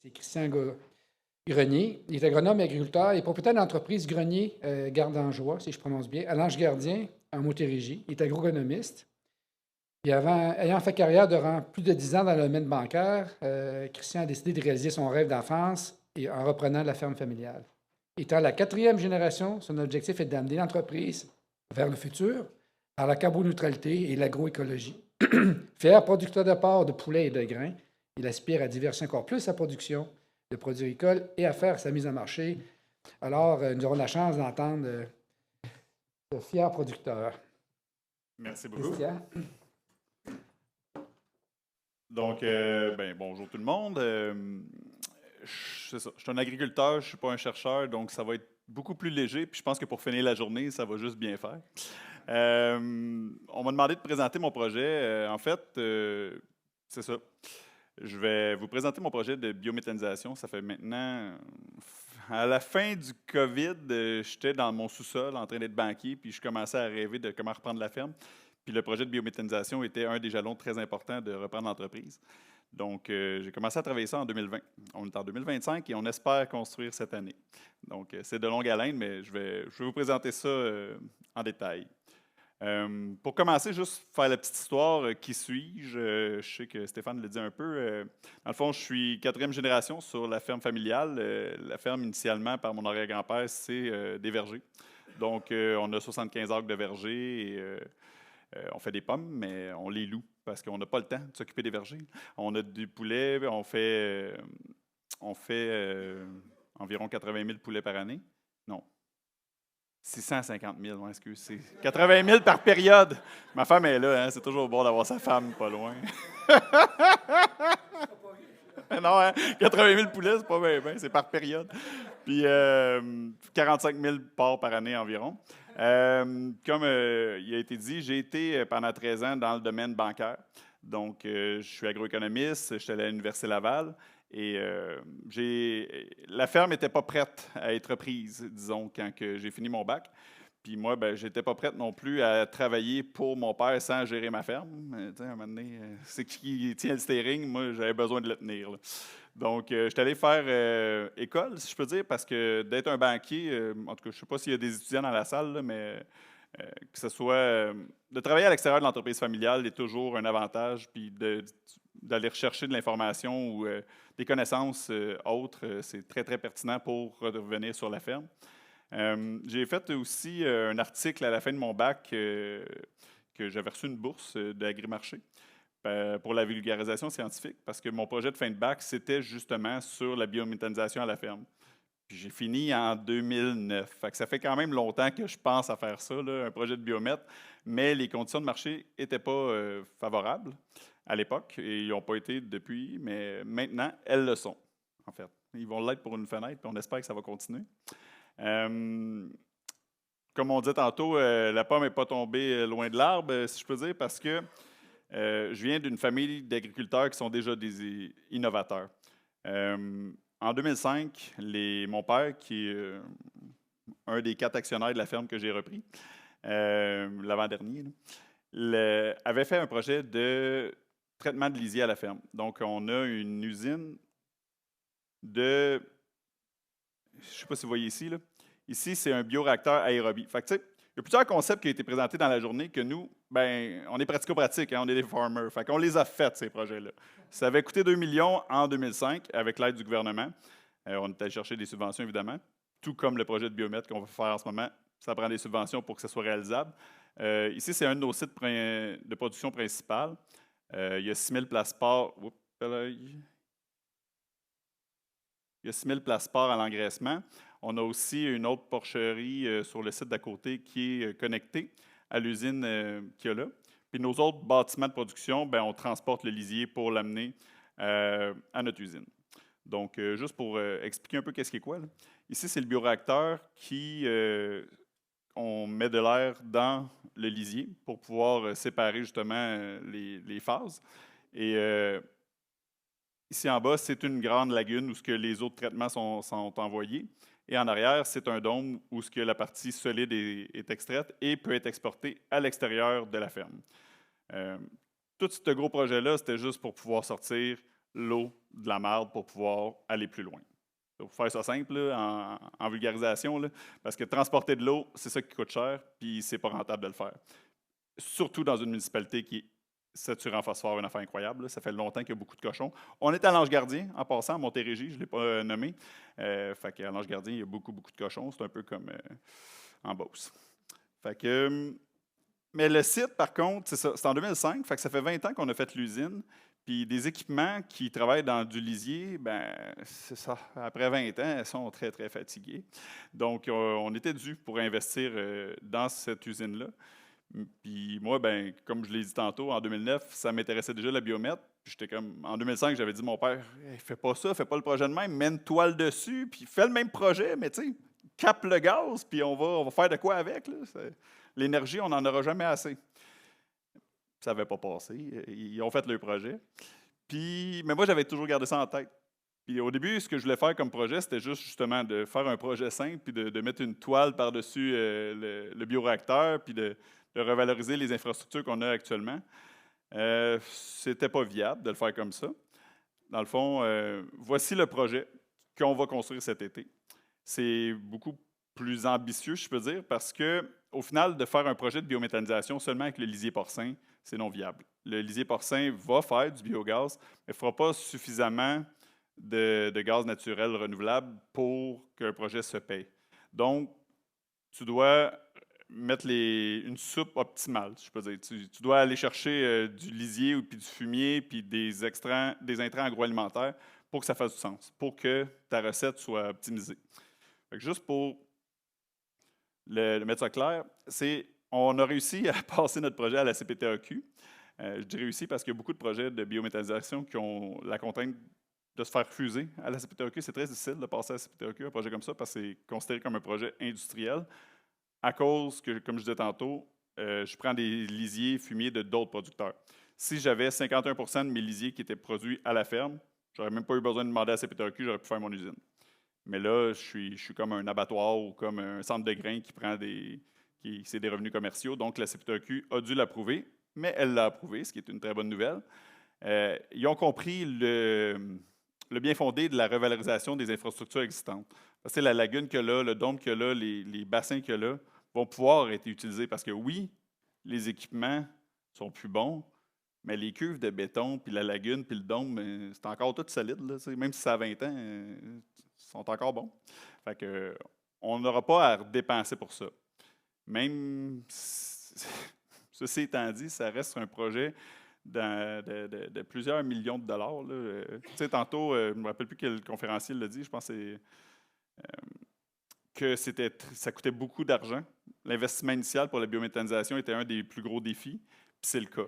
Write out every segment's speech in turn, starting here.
C'est Christian Grenier. Il est agronome et agriculteur et propriétaire de l'entreprise Grenier Gardangeois, si je prononce bien, à l'Ange-Gardien, en Montérégie. Il est agronomiste. Et ayant fait carrière durant plus de 10 ans dans le domaine bancaire, Christian a décidé de réaliser son rêve d'enfance et en reprenant la ferme familiale. Étant la quatrième génération, son objectif est d'amener l'entreprise vers le futur, par la carboneutralité et l'agroécologie. Fier producteur de porc, de poulet et de grains, il aspire à diversifier encore plus sa production de produits agricoles et à faire sa mise en marché. Alors, nous aurons la chance d'entendre ce fier producteur. Merci beaucoup. Christian. Donc, bonjour tout le monde. C'est ça. Je suis un agriculteur, je ne suis pas un chercheur, donc ça va être beaucoup plus léger. Puis je pense que pour finir la journée, ça va juste bien faire. On m'a demandé de présenter mon projet. C'est ça. Je vais vous présenter mon projet de biométhanisation. Ça fait maintenant, à la fin du COVID, j'étais dans mon sous-sol en train d'être banquier, puis je commençais à rêver de comment reprendre la ferme. Puis le projet de biométhanisation était un des jalons très importants de reprendre l'entreprise. Donc, j'ai commencé à travailler ça en 2020. On est en 2025 et on espère construire cette année. Donc, c'est de longue haleine, mais je vais vous présenter ça en détail. Pour commencer, juste faire la petite histoire, qui suis-je? Je sais que Stéphane le dit un peu. Dans le fond, je suis quatrième génération sur la ferme familiale. La ferme, initialement, par mon arrière-grand-père, c'est des vergers. Donc, on a 75 acres de vergers et on fait des pommes, mais on les loue parce qu'on n'a pas le temps de s'occuper des vergers. On a du poulet, on fait environ 80 000 poulets par année. Non, 650 000, ouais, excuse. C'est 80 000 par période. Ma femme est là, hein, c'est toujours bon d'avoir sa femme pas loin. Non, hein, 80 000 poulets, c'est pas bien, c'est par période. Puis 45 000 porcs par année environ. Comme il a été dit, j'ai été pendant 13 ans dans le domaine bancaire. Donc, je suis agroéconomiste, je suis allé à l'Université Laval et la ferme n'était pas prête à être prise, disons, quand j'ai fini mon bac. Puis moi, ben, je n'étais pas prête non plus à travailler pour mon père sans gérer ma ferme. À un moment donné, c'est qui tient le steering? Moi, j'avais besoin de le tenir, là. Donc, je suis allé faire école, si je peux dire, parce que d'être un banquier, en tout cas, je ne sais pas s'il y a des étudiants dans la salle, là, mais que ce soit de travailler à l'extérieur de l'entreprise familiale est toujours un avantage, puis d'aller rechercher de l'information ou des connaissances autres, c'est très, très pertinent pour revenir sur la ferme. J'ai fait aussi un article à la fin de mon bac que j'avais reçu une bourse d'Agrimarché pour la vulgarisation scientifique, parce que mon projet de fin de bac, c'était justement sur la biométhanisation à la ferme. Puis j'ai fini en 2009. Fait que ça fait quand même longtemps que je pense à faire ça, là, un projet de biomètre, mais les conditions de marché n'étaient pas favorables à l'époque, et ils n'ont pas été depuis, mais maintenant, elles le sont, en fait. Ils vont l'être pour une fenêtre, puis on espère que ça va continuer. Comme on dit tantôt, la pomme n'est pas tombée loin de l'arbre, si je peux dire, parce que je viens d'une famille d'agriculteurs qui sont déjà des innovateurs. En 2005, mon père, qui est un des 4 actionnaires de la ferme que j'ai repris, l'avant-dernier, avait fait un projet de traitement de lisier à la ferme. Donc, on a une usine de... Je ne sais pas si vous voyez ici, là. Ici, c'est un bioréacteur aérobie. Fait que, tu sais, il y a plusieurs concepts qui ont été présentés dans la journée que nous, ben, on est pratico-pratiques, hein, on est des farmers. Fait qu'on les a faits, ces projets-là. Ça avait coûté 2 millions en 2005 avec l'aide du gouvernement. On est allé chercher des subventions, évidemment, tout comme le projet de biomètre qu'on va faire en ce moment. Ça prend des subventions pour que ce soit réalisable. Ici, c'est un de nos sites de production principal. Il y a 6 000 places sport. Il y a 6 000 places sport à l'engraissement. On a aussi une autre porcherie sur le site d'à côté qui est connectée à l'usine qu'il y a là. Puis nos autres bâtiments de production, ben, on transporte le lisier pour l'amener à notre usine. Donc, juste pour expliquer un peu qu'est-ce qui est quoi, là. Ici, c'est le bioréacteur qui, on met de l'air dans le lisier pour pouvoir séparer justement les phases. Et ici en bas, c'est une grande lagune où ce que les autres traitements sont envoyés. Et en arrière, c'est un dôme où ce que la partie solide est extraite et peut être exportée à l'extérieur de la ferme. Tout ce gros projet-là, c'était juste pour pouvoir sortir l'eau de la marde pour pouvoir aller plus loin. Pour faire ça simple, là, en vulgarisation, là, parce que transporter de l'eau, c'est ça qui coûte cher, puis c'est pas rentable de le faire. Surtout dans une municipalité qui est saturée en phosphore, une affaire incroyable. Là. Ça fait longtemps qu'il y a beaucoup de cochons. On est à l'Ange-Gardien, en passant, à Montérégie, je ne l'ai pas nommé. Fait qu'à l'Ange-Gardien, il y a beaucoup, beaucoup de cochons. C'est un peu comme en Beauce. Fait que, mais le site, par contre, c'est ça, c'est en 2005, fait que ça fait 20 ans qu'on a fait l'usine. Puis des équipements qui travaillent dans du lisier, ben c'est ça. Après 20 ans, elles sont très, très fatiguées. Donc, on était dû pour investir dans cette usine-là. Puis moi, ben, comme je l'ai dit tantôt, en 2009, ça m'intéressait déjà la biomètre. Puis j'étais comme, en 2005, j'avais dit à mon père, hey, fais pas ça, fais pas le projet de même, mets une toile dessus, puis fais le même projet, mais tu sais, capte le gaz, puis on va faire de quoi avec. Là. L'énergie, on n'en aura jamais assez. Ça n'avait pas passé. Ils ont fait leur projet. Puis, mais moi, j'avais toujours gardé ça en tête. Puis au début, ce que je voulais faire comme projet, c'était juste justement de faire un projet simple, puis de mettre une toile par-dessus le bioréacteur, puis de revaloriser les infrastructures qu'on a actuellement. C'était pas viable de le faire comme ça. Dans le fond, voici le projet qu'on va construire cet été. C'est beaucoup plus ambitieux, je peux dire, parce que au final, de faire un projet de biométhanisation seulement avec le lisier porcin, c'est non viable. Le lisier porcin va faire du biogaz, mais ne fera pas suffisamment de gaz naturel renouvelable pour qu'un projet se paye. Donc, tu dois mettre une soupe optimale, je peux dire. Tu dois aller chercher du lisier puis du fumier puis des intrants agroalimentaires pour que ça fasse du sens, pour que ta recette soit optimisée. Fait que juste pour le mettre ça clair, on a réussi à passer notre projet à la CPTAQ. Je dis réussi parce qu'il y a beaucoup de projets de biométhanisation qui ont la contrainte de se faire refuser à la CPTAQ. C'est très difficile de passer à la CPTAQ, un projet comme ça, parce que c'est considéré comme un projet industriel, à cause que, comme je disais tantôt, je prends des lisiers fumiers de d'autres producteurs. Si j'avais 51% de mes lisiers qui étaient produits à la ferme, j'aurais même pas eu besoin de demander à la CPTAQ, j'aurais pu faire mon usine. Mais là, je suis comme un abattoir ou comme un centre de grains qui prend c'est des revenus commerciaux. Donc, la CPTAQ a dû l'approuver, mais elle l'a approuvé, ce qui est une très bonne nouvelle. Ils ont compris le bien fondé de la revalorisation des infrastructures existantes. Parce que la lagune qu'il y a là, le dôme qu'il y a là, les bassins qu'il y a là, vont pouvoir être utilisés parce que oui, les équipements sont plus bons, mais les cuves de béton, puis la lagune, puis le dôme, c'est encore tout solide. Là, même si ça a 20 ans, ils sont encore bons. Fait que, on n'aura pas à dépenser pour ça. Même, ceci étant dit, ça reste un projet de plusieurs millions de dollars. Tu sais, tantôt, je ne me rappelle plus quel conférencier l'a dit, je pense que ça coûtait beaucoup d'argent. L'investissement initial pour la biométhanisation était un des plus gros défis, puis c'est le cas.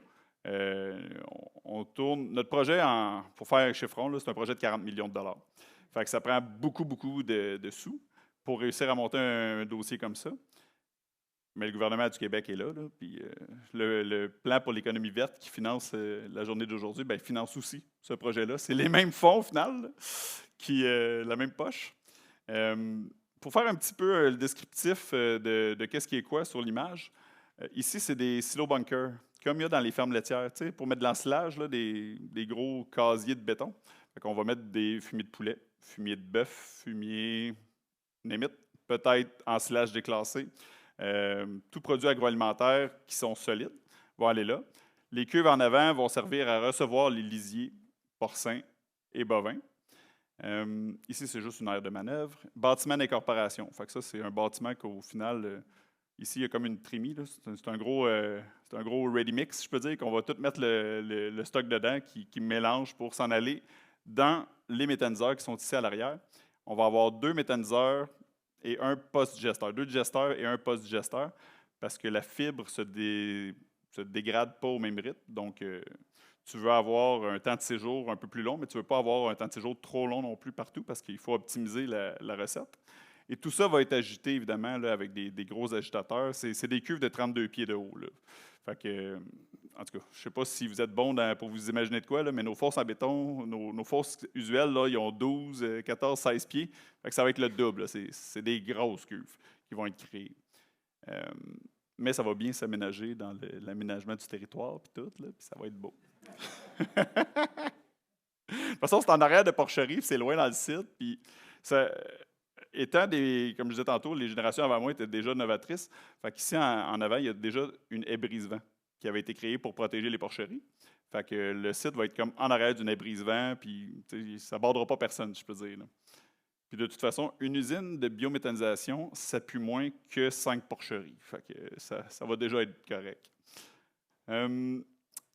On tourne. Notre projet, pour faire un chiffron, c'est un projet de 40 millions de dollars. Fait que ça prend beaucoup, beaucoup de sous pour réussir à monter un dossier comme ça. Mais le gouvernement du Québec est là, puis le plan pour l'économie verte qui finance la journée d'aujourd'hui, ben, finance aussi ce projet-là. C'est les mêmes fonds, au final, la même poche. Pour faire un petit peu le descriptif de qu'est-ce qui est quoi sur l'image, ici, c'est des silos bunkers, comme il y a dans les fermes laitières, pour mettre de l'ensilage, des gros casiers de béton. On va mettre des fumiers de poulet, fumier de bœuf, fumier némite, peut-être ensilage déclassé. Tout produit agroalimentaire qui sont solides vont aller là. Les cuves en avant vont servir à recevoir les lisiers porcins et bovins. Ici, c'est juste une aire de manœuvre. Bâtiment d'incorporation. Fait que ça, c'est un bâtiment qu'au final, ici, il y a comme une trémie. C'est un gros ready mix, je peux dire, qu'on va tout mettre le stock dedans qui mélange pour s'en aller dans les méthaniseurs qui sont ici à l'arrière. On va avoir 2 méthaniseurs et un post-digesteur. 2 digesteurs et un post-digesteur, parce que la fibre se dégrade pas au même rythme. Donc, tu veux avoir un temps de séjour un peu plus long, mais tu ne veux pas avoir un temps de séjour trop long non plus partout, parce qu'il faut optimiser la recette. Et tout ça va être agité, évidemment, là, avec des gros agitateurs. C'est des cuves de 32 pieds de haut. Là. Fait que, en tout cas, je ne sais pas si vous êtes bon pour vous imaginer de quoi, là, mais nos fosses en béton, nos fosses usuelles, là, ils ont 12, 14, 16 pieds. Fait que ça va être le double. C'est des grosses cuves qui vont être créées. Mais ça va bien s'aménager dans l'aménagement du territoire puis tout, là, puis ça va être beau. toute façon, c'est en arrière de porcherie, puis c'est loin dans le site. Puis ça, étant comme je disais tantôt, les générations avant moi étaient déjà novatrices. Fait qu'ici, en avant, il y a déjà une haie brise-vent qui avait été créée pour protéger les porcheries. Fait que le site va être comme en arrière d'une haie brise-vent, puis ça ne bordera pas personne, je peux dire. Là. Puis de toute façon, une usine de biométhanisation, ça pue moins que 5 porcheries. Fait que ça va déjà être correct.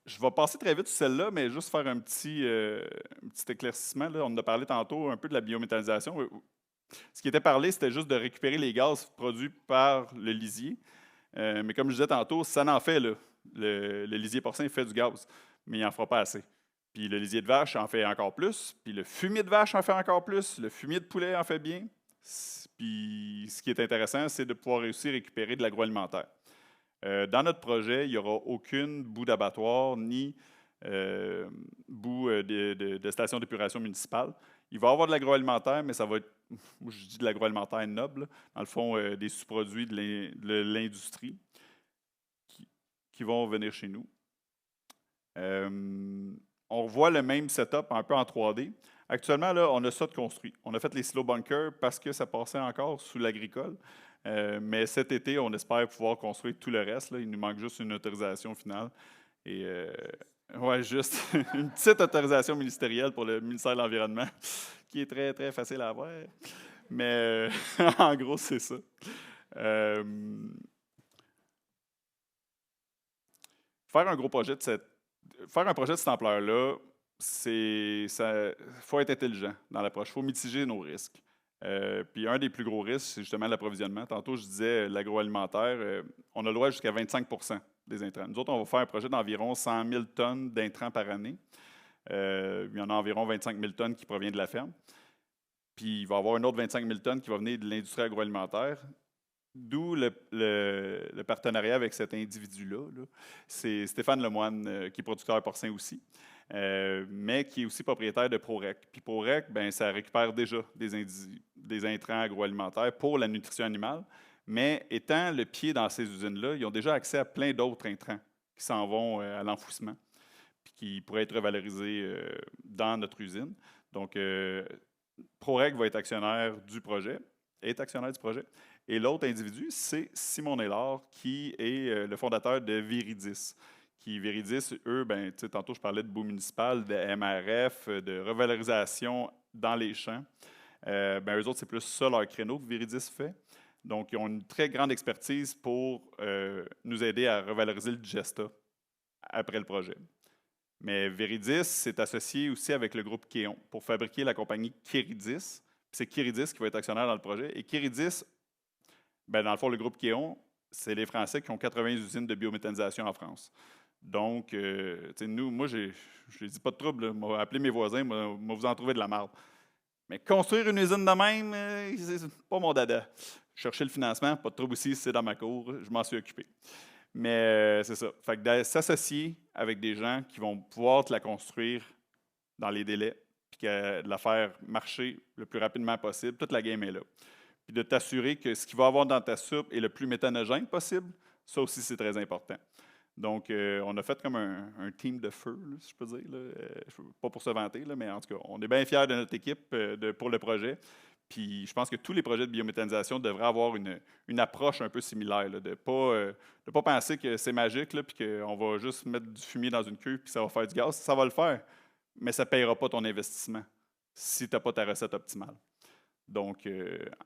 Je vais passer très vite sur celle-là, mais juste faire un petit éclaircissement. Là. On en a parlé tantôt un peu de la biométhanisation. Ce qui était parlé, c'était juste de récupérer les gaz produits par le lisier. Mais comme je disais tantôt, ça n'en fait. Là. Le lisier porcin fait du gaz, mais il n'en fera pas assez. Puis le lisier de vache en fait encore plus. Puis le fumier de vache en fait encore plus. Le fumier de poulet en fait bien. Puis ce qui est intéressant, c'est de pouvoir réussir à récupérer de l'agroalimentaire. Dans notre projet, il n'y aura aucune boue d'abattoir ni boue de station d'épuration municipale. Il va y avoir de l'agroalimentaire, mais ça va être, je dis de l'agroalimentaire noble, dans le fond, des sous-produits de l'industrie qui vont venir chez nous. On voit le même setup un peu en 3D. Actuellement, là, on a ça de construit. On a fait les silo bunkers parce que ça passait encore sous l'agricole. Mais cet été, on espère pouvoir construire tout le reste. Là. Il nous manque juste une autorisation finale. Et ouais, juste une petite autorisation ministérielle pour le ministère de l'Environnement, qui est très, très facile à avoir. Mais en gros, c'est ça. Faire un gros projet faire un projet de cette ampleur-là, il faut être intelligent dans l'approche. Il faut mitiger nos risques. Puis un des plus gros risques, c'est justement l'approvisionnement. Tantôt, je disais l'agroalimentaire, on a le droit jusqu'à 25 des intrants. Nous autres, on va faire un projet d'environ 100 000 tonnes d'intrants par année. Il y en a environ 25 000 tonnes qui proviennent de la ferme. Puis il va y avoir une autre 25 000 tonnes qui va venir de l'industrie agroalimentaire. D'où le partenariat avec cet individu-là. Là. C'est Stéphane Lemoine, qui est producteur porcin aussi, mais qui est aussi propriétaire de ProRec. Puis ProRec, ben, ça récupère déjà des intrants agroalimentaires pour la nutrition animale, mais étant le pied dans ces usines-là, ils ont déjà accès à plein d'autres intrants qui s'en vont à l'enfouissement, puis qui pourraient être valorisés dans notre usine. Donc, ProRec va être actionnaire du projet, Et l'autre individu, c'est Simon Naylor, qui est le fondateur de Viridis. Viridis, eux, ben, tantôt je parlais de boue municipale, de MRF, de revalorisation dans les champs. Eux autres, c'est plus ça leur créneau que Viridis fait. Donc, ils ont une très grande expertise pour nous aider à revaloriser le digesta après le projet. Mais Viridis s'est associé aussi avec le groupe Kéon pour fabriquer la compagnie Kéridis. C'est Kéridis qui va être actionnaire dans le projet. Et Kéridis, ben, dans le fond, le groupe Kéon, c'est les Français qui ont 80 usines de biométhanisation en France. Donc, nous, moi, je ne dis pas de trouble, m'a appelé mes voisins, m'a vous en trouver de la marde. Mais construire une usine de même, c'est pas mon dada. Chercher le financement, pas de trouble aussi, c'est dans ma cour, je m'en suis occupé. Mais c'est ça. Fait que de s'associer avec des gens qui vont pouvoir te la construire dans les délais, puis de la faire marcher le plus rapidement possible, toute la game est là. Puis de t'assurer que ce qu'il va y avoir dans ta soupe est le plus méthanogène possible, ça aussi, c'est très important. Donc, on a fait comme un team de feu, là, si je peux dire. Là. Pas pour se vanter, là, mais en tout cas, on est bien fiers de notre équipe pour le projet. Puis, je pense que tous les projets de biométhanisation devraient avoir une approche un peu similaire, là, de ne pas penser que c'est magique, là, puis qu'on va juste mettre du fumier dans une cuve, puis ça va faire du gaz. Ça va le faire, mais ça ne payera pas ton investissement si tu n'as pas ta recette optimale. Donc,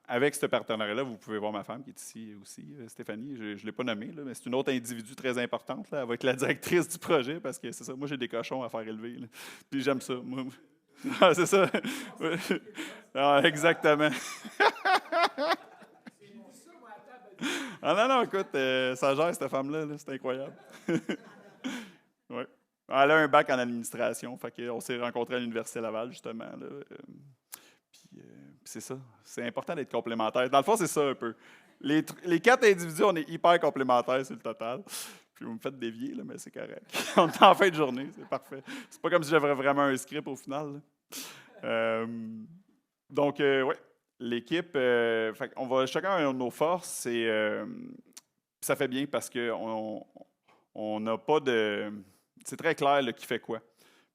avec ce partenariat-là, vous pouvez voir ma femme qui est ici aussi, Stéphanie. Je ne l'ai pas nommée, là, mais c'est une autre individu très importante. Là, elle va être la directrice du projet parce que c'est ça. Moi, j'ai des cochons à faire élever. Là. Puis j'aime ça. Ah, c'est ça. Ah, exactement. Ah non, écoute, ça gère cette femme-là. Là, c'est incroyable. Ouais. Elle a un bac en administration. Fait qu'on s'est rencontrés à l'Université Laval, justement. Là, c'est ça. C'est important d'être complémentaire. Dans le fond, c'est ça un peu. Les 4 individus, on est hyper complémentaires sur le total. Puis vous me faites dévier, là, mais c'est correct. On est en fin de journée, c'est parfait. C'est pas comme si j'avais vraiment un script au final. Donc, oui, l'équipe, on va chacun à nos forces. Ça fait bien parce qu'on n'a pas de... C'est très clair là, qui fait quoi.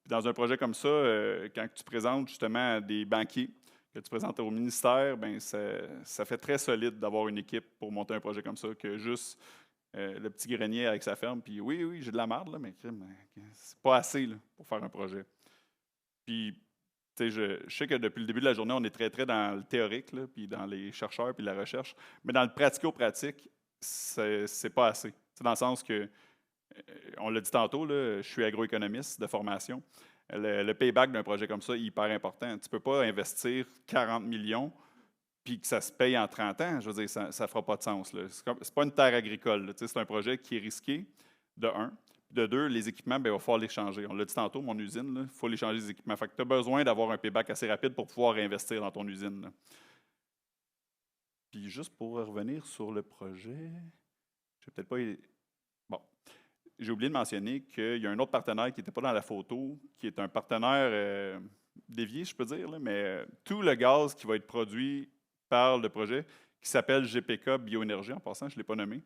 Puis dans un projet comme ça, quand tu présentes justement à des banquiers, que tu présentes au ministère, ben ça fait très solide d'avoir une équipe pour monter un projet comme ça que juste le petit grenier avec sa ferme. Puis oui, j'ai de la marde, là, mais c'est pas assez là, pour faire un projet. Puis, tu sais, je sais que depuis le début de la journée, on est très dans le théorique, là, puis dans les chercheurs, puis la recherche. Mais dans le pratico-pratique, c'est pas assez. C'est dans le sens que, on l'a dit tantôt, là, je suis agroéconomiste de formation. Le payback d'un projet comme ça est hyper important. Tu ne peux pas investir 40 millions puis que ça se paye en 30 ans. Je veux dire, ça ne fera pas de sens. Ce n'est pas une terre agricole. C'est un projet qui est risqué, de un. De deux, les équipements, ben, il va falloir les changer. On l'a dit tantôt, mon usine, il faut les changer les équipements. Fait que tu as besoin d'avoir un payback assez rapide pour pouvoir réinvestir dans ton usine. Là. Puis juste pour revenir sur le projet, je vais peut-être pas. Bon, j'ai oublié de mentionner qu'il y a un autre partenaire qui n'était pas dans la photo, qui est un partenaire dévié, je peux dire, là, mais tout le gaz qui va être produit par le projet, qui s'appelle GPK Bioénergie, en passant, je ne l'ai pas nommé.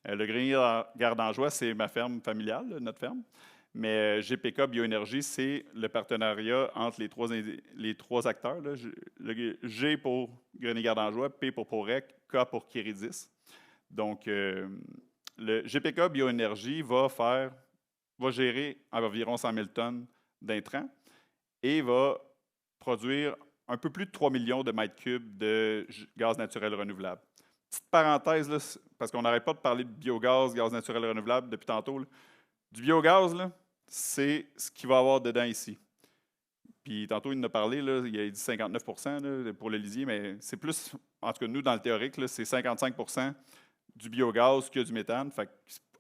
Le grenier Gardangeois, c'est ma ferme familiale, notre ferme. Mais GPK Bioénergie, c'est le partenariat entre les trois acteurs. Là. G pour Grenier Gardangeois, P pour Porec, K pour Kéridis. Donc, le GPK Bioénergie va gérer environ 100 000 tonnes d'intrants et va produire un peu plus de 3 millions de mètres cubes de gaz naturel renouvelable. Petite parenthèse, là, parce qu'on n'arrête pas de parler de biogaz, gaz naturel renouvelable depuis tantôt. Là. Du biogaz, c'est ce qu'il va y avoir dedans ici. Puis tantôt, il en a parlé, là, il a dit 59 là, pour le lisier, mais c'est plus, en tout cas, nous, dans le théorique, c'est 55 du biogaz que du méthane. Fait que,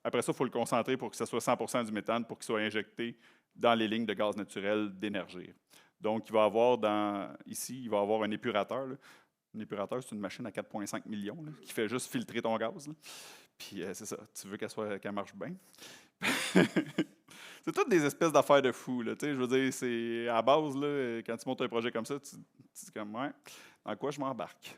après ça, il faut le concentrer pour que ce soit 100 du méthane pour qu'il soit injecté dans les lignes de gaz naturel d'Énergir. Donc, il va avoir ici, il va avoir un épurateur. Là. Un épurateur, c'est une machine à 4,5 millions là, qui fait juste filtrer ton gaz. Là. Puis c'est ça, tu veux qu'elle marche bien. C'est toutes des espèces d'affaires de fou. Là, je veux dire, c'est à base, là, quand tu montes un projet comme ça, tu dis comme, ouais, dans quoi je m'embarque?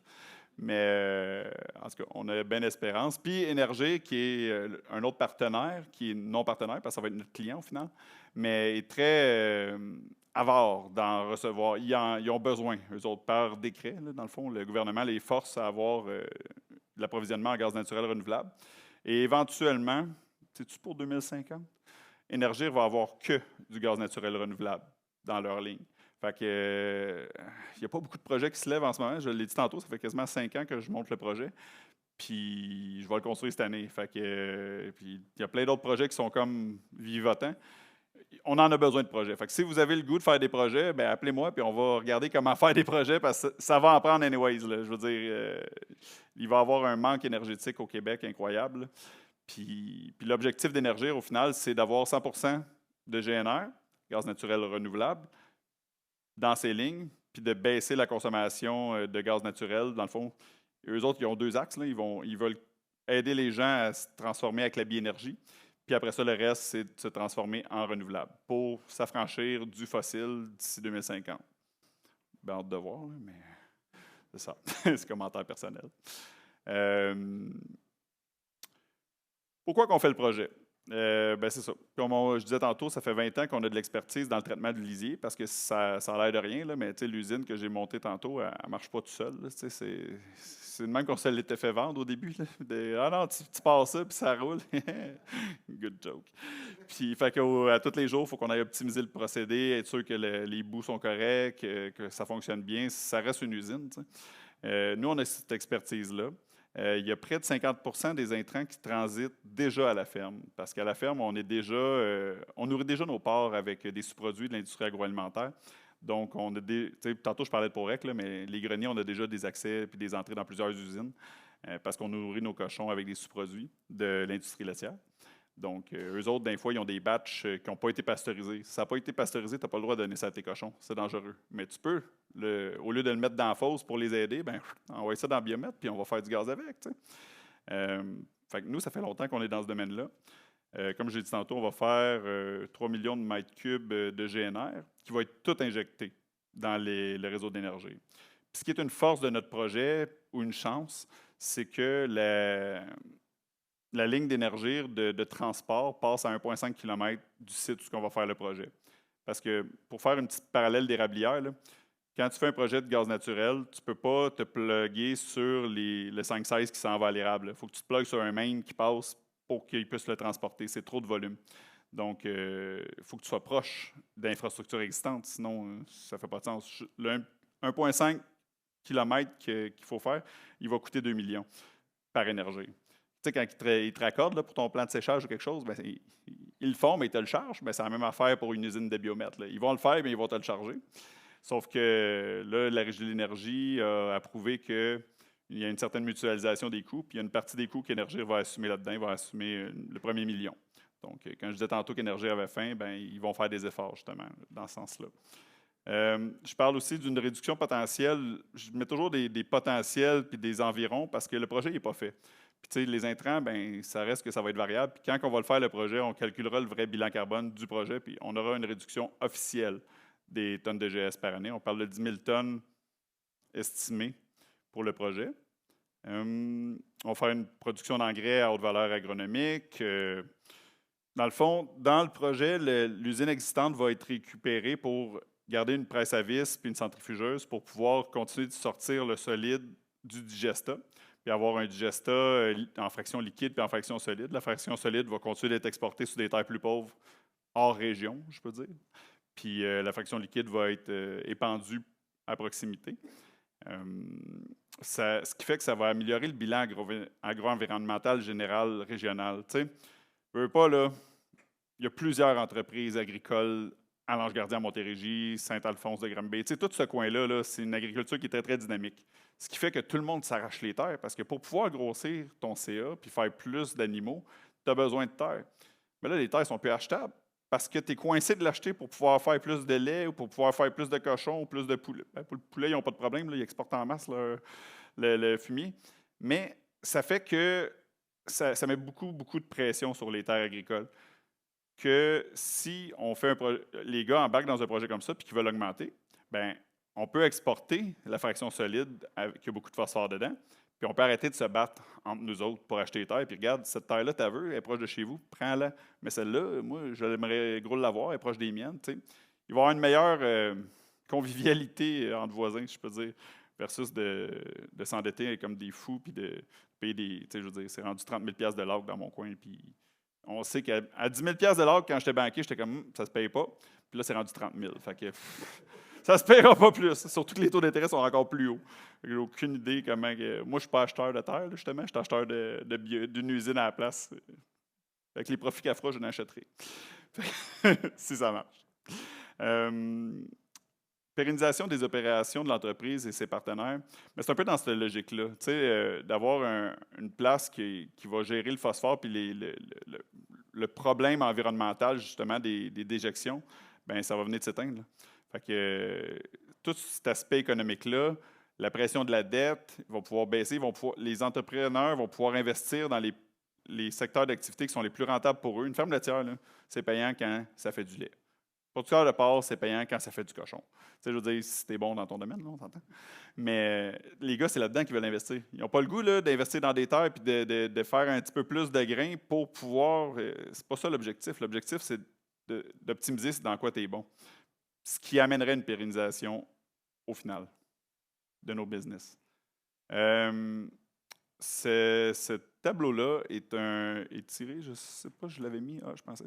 Mais en tout cas, on a bien espérance. Puis Énergie, qui est un autre partenaire, qui est non partenaire, parce que ça va être notre client au final, mais est très avare d'en recevoir. Ils ont besoin, eux autres, par décret. Là, dans le fond, le gouvernement les force à avoir de l'approvisionnement en gaz naturel renouvelable. Et éventuellement, c'est-tu pour 2050? Énergir va avoir que du gaz naturel renouvelable dans leur ligne. Fait que, il n'y a pas beaucoup de projets qui se lèvent en ce moment. Je l'ai dit tantôt, ça fait quasiment 5 ans que je monte le projet. Puis, je vais le construire cette année. Fait que, puis, il y a plein d'autres projets qui sont comme vivotants. On en a besoin de projets. Fait que si vous avez le goût de faire des projets, ben appelez-moi, puis on va regarder comment faire des projets, parce que ça va en prendre anyways. Là. Je veux dire, il va y avoir un manque énergétique au Québec incroyable. Puis l'objectif d'Énergir, au final, c'est d'avoir 100 de GNR, gaz naturel renouvelable, dans ces lignes, puis de baisser la consommation de gaz naturel. Dans le fond, eux autres, ils ont deux axes. Là. Ils veulent aider les gens à se transformer avec la biénergie. Puis après ça, le reste, c'est de se transformer en renouvelable pour s'affranchir du fossile d'ici 2050. Bien, hâte de voir, là, mais c'est ça. C'est commentaire personnel. Pourquoi qu'on fait le projet? Ben c'est ça. Comme je disais tantôt, ça fait 20 ans qu'on a de l'expertise dans le traitement du lisier parce que ça a l'air de rien, là, mais l'usine que j'ai montée tantôt, elle ne marche pas tout seul. C'est le même qu'on se l'était fait vendre au début. Là, ah non, tu pars ça puis ça roule. Good joke. Puis fait qu'à tous les jours, il faut qu'on aille optimiser le procédé, être sûr que les bouts sont corrects, que ça fonctionne bien. Ça reste une usine. Nous, on a cette expertise-là. Il y a près de 50 des intrants qui transitent déjà à la ferme. Parce qu'à la ferme, on nourrit déjà nos porcs avec des sous-produits de l'industrie agroalimentaire. Donc, on a tantôt, je parlais de Porec, là, mais les greniers, on a déjà des accès et des entrées dans plusieurs usines parce qu'on nourrit nos cochons avec des sous-produits de l'industrie laitière. Donc, eux autres, des fois, ils ont des batchs qui n'ont pas été pasteurisés. Si ça n'a pas été pasteurisé, tu n'as pas le droit de donner ça à tes cochons. C'est dangereux. Mais tu peux, au lieu de le mettre dans la fosse pour les aider, ben, envoie ça dans le biomètre, puis on va faire du gaz avec. Fait que nous, ça fait longtemps qu'on est dans ce domaine-là. Comme j'ai dit tantôt, on va faire 3 millions de mètres cubes de GNR qui va être tout injecté dans le réseau d'énergie. Puis ce qui est une force de notre projet, ou une chance, c'est que la ligne d'énergie de transport passe à 1,5 km du site où on va faire le projet. Parce que pour faire une petite parallèle d'érablière, là, quand tu fais un projet de gaz naturel, tu ne peux pas te plugger sur le 516 qui s'en va à l'érable. Il faut que tu te plugues sur un main qui passe pour qu'il puisse le transporter. C'est trop de volume. Donc, il faut que tu sois proche d'infrastructures existantes, sinon ça ne fait pas de sens. Le 1,5 km qu'il faut faire, il va coûter 2 millions par énergie. Tu sais, quand ils te raccordent là, pour ton plan de séchage ou quelque chose, ben, ils le font, mais ils te le chargent. Ben, c'est la même affaire pour une usine de biomètre. Là. Ils vont le faire, mais ils vont te le charger. Sauf que là, la Régie de l'énergie a approuvé qu'il y a une certaine mutualisation des coûts, puis il y a une partie des coûts qu'Énergie va assumer là-dedans, il va assumer le premier million. Donc, quand je disais tantôt qu'Énergie avait faim, ben, ils vont faire des efforts, justement, dans ce sens-là. Je parle aussi d'une réduction potentielle. Je mets toujours des potentiels puis des environs parce que le projet n'est pas fait. Puis, tu sais, les intrants, ben, ça reste que ça va être variable. Puis, quand on va le faire, le projet, on calculera le vrai bilan carbone du projet, puis on aura une réduction officielle des tonnes de GS par année. On parle de 10 000 tonnes estimées pour le projet. On va faire une production d'engrais à haute valeur agronomique. Dans le fond, dans le projet, l'usine existante va être récupérée pour garder une presse à vis puis une centrifugeuse pour pouvoir continuer de sortir le solide du digesta, puis avoir un digesta en fraction liquide puis en fraction solide. La fraction solide va continuer d'être exportée sur des terres plus pauvres hors région, je peux dire. Puis la fraction liquide va être épandue à proximité. Ce qui fait que ça va améliorer le bilan agro-environnemental général régional. Tu sais, je veux pas, là, il y a plusieurs entreprises agricoles à l'Ange-Gardien, à Montérégie, Saint-Alphonse de Granby. Tu sais, tout ce coin-là, là, c'est une agriculture qui est très, très dynamique. Ce qui fait que tout le monde s'arrache les terres parce que pour pouvoir grossir ton CA puis faire plus d'animaux, tu as besoin de terre. Mais là, les terres sont plus achetables parce que tu es coincé de l'acheter pour pouvoir faire plus de lait ou pour pouvoir faire plus de cochons ou plus de poulet. Ben, pour le poulet, ils n'ont pas de problème, là, ils exportent en masse le fumier. Mais ça fait que ça met beaucoup, beaucoup de pression sur les terres agricoles. Que si on fait les gars embarquent dans un projet comme ça puis qu'ils veulent augmenter, ben on peut exporter la fraction solide qui a beaucoup de phosphore dedans, puis on peut arrêter de se battre entre nous autres pour acheter les terres. Puis regarde, cette terre-là, tu veux, elle est proche de chez vous, prends-la. Mais celle-là, moi, j'aimerais gros l'avoir, elle est proche des miennes. Tu sais. Il va y avoir une meilleure convivialité entre voisins, je peux dire, versus de s'endetter comme des fous puis de payer des. Tu sais, je veux dire, c'est rendu 30 000 $ de l'ordre dans mon coin, puis on sait qu'à 10 000 $ de l'ordre, quand j'étais banquier, j'étais comme, ça se paye pas. Puis là, c'est rendu 30 000. Fait que ça se payera pas plus. Surtout que les taux d'intérêt sont encore plus hauts. J'ai aucune idée comment. Moi, je ne suis pas acheteur de terre, justement. Je suis acheteur d'une usine à la place. Avec les profits qu'elle fera, je n'achèterai. Si ça marche. Pérennisation des opérations de l'entreprise et ses partenaires. Mais c'est un peu dans cette logique-là. Tu sais, d'avoir une place qui va gérer le phosphore puis le problème environnemental, justement, des déjections, bien, ça va venir de s'éteindre. Fait que tout cet aspect économique-là, la pression de la dette va pouvoir baisser, les entrepreneurs vont pouvoir investir dans les secteurs d'activité qui sont les plus rentables pour eux. Une ferme laitière, c'est payant quand ça fait du lait. Producteur de porc, c'est payant quand ça fait du cochon. Tu sais, je veux dire, si t'es bon dans ton domaine, là, on s'entend. Mais les gars, c'est là-dedans qu'ils veulent investir. Ils n'ont pas le goût là, d'investir dans des terres et de faire un petit peu plus de grains pour pouvoir. C'est pas ça l'objectif. L'objectif, c'est d'optimiser dans quoi tu es bon. Ce qui amènerait une pérennisation au final de nos business. Ce tableau-là est tiré, je ne sais pas, je l'avais mis, je pensais.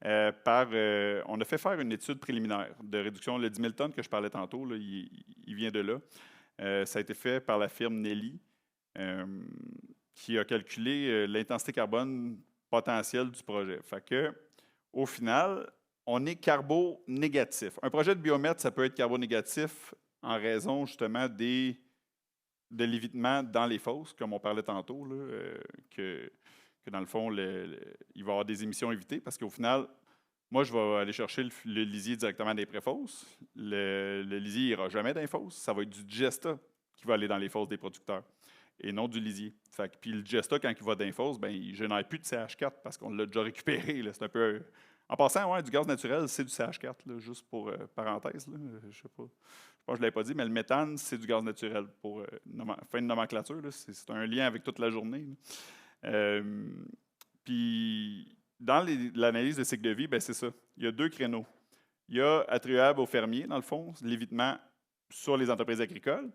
On a fait faire une étude préliminaire de réduction. Le 10 000 tonnes que je parlais tantôt, là, il vient de là. Ça a été fait par la firme Nelly, qui a calculé l'intensité carbone potentielle du projet. Fait que, au final, on est carbo-négatif. Un projet de biomètre, ça peut être carbo-négatif en raison justement de l'évitement dans les fosses, comme on parlait tantôt, là, que dans le fond, il va y avoir des émissions évitées parce qu'au final, moi, je vais aller chercher le lisier directement des pré-fosses. Le lisier n'ira jamais dans les fosses. Ça va être du digesta qui va aller dans les fosses des producteurs et non du lisier. Puis le digesta, quand il va dans les fosses, ben, il ne génère plus de CH4 parce qu'on l'a déjà récupéré. Là. C'est un peu. En passant, ouais, du gaz naturel, c'est du CH4, là, juste pour parenthèse. Là, je ne sais pas. Je pense que je ne l'avais pas dit, mais le méthane, c'est du gaz naturel. Pour fin de nomenclature, c'est un lien avec toute la journée. Puis, dans l'analyse de cycle de vie, ben, c'est ça. Il y a deux créneaux. Il y a attribuable aux fermiers, dans le fond, l'évitement sur les entreprises agricoles.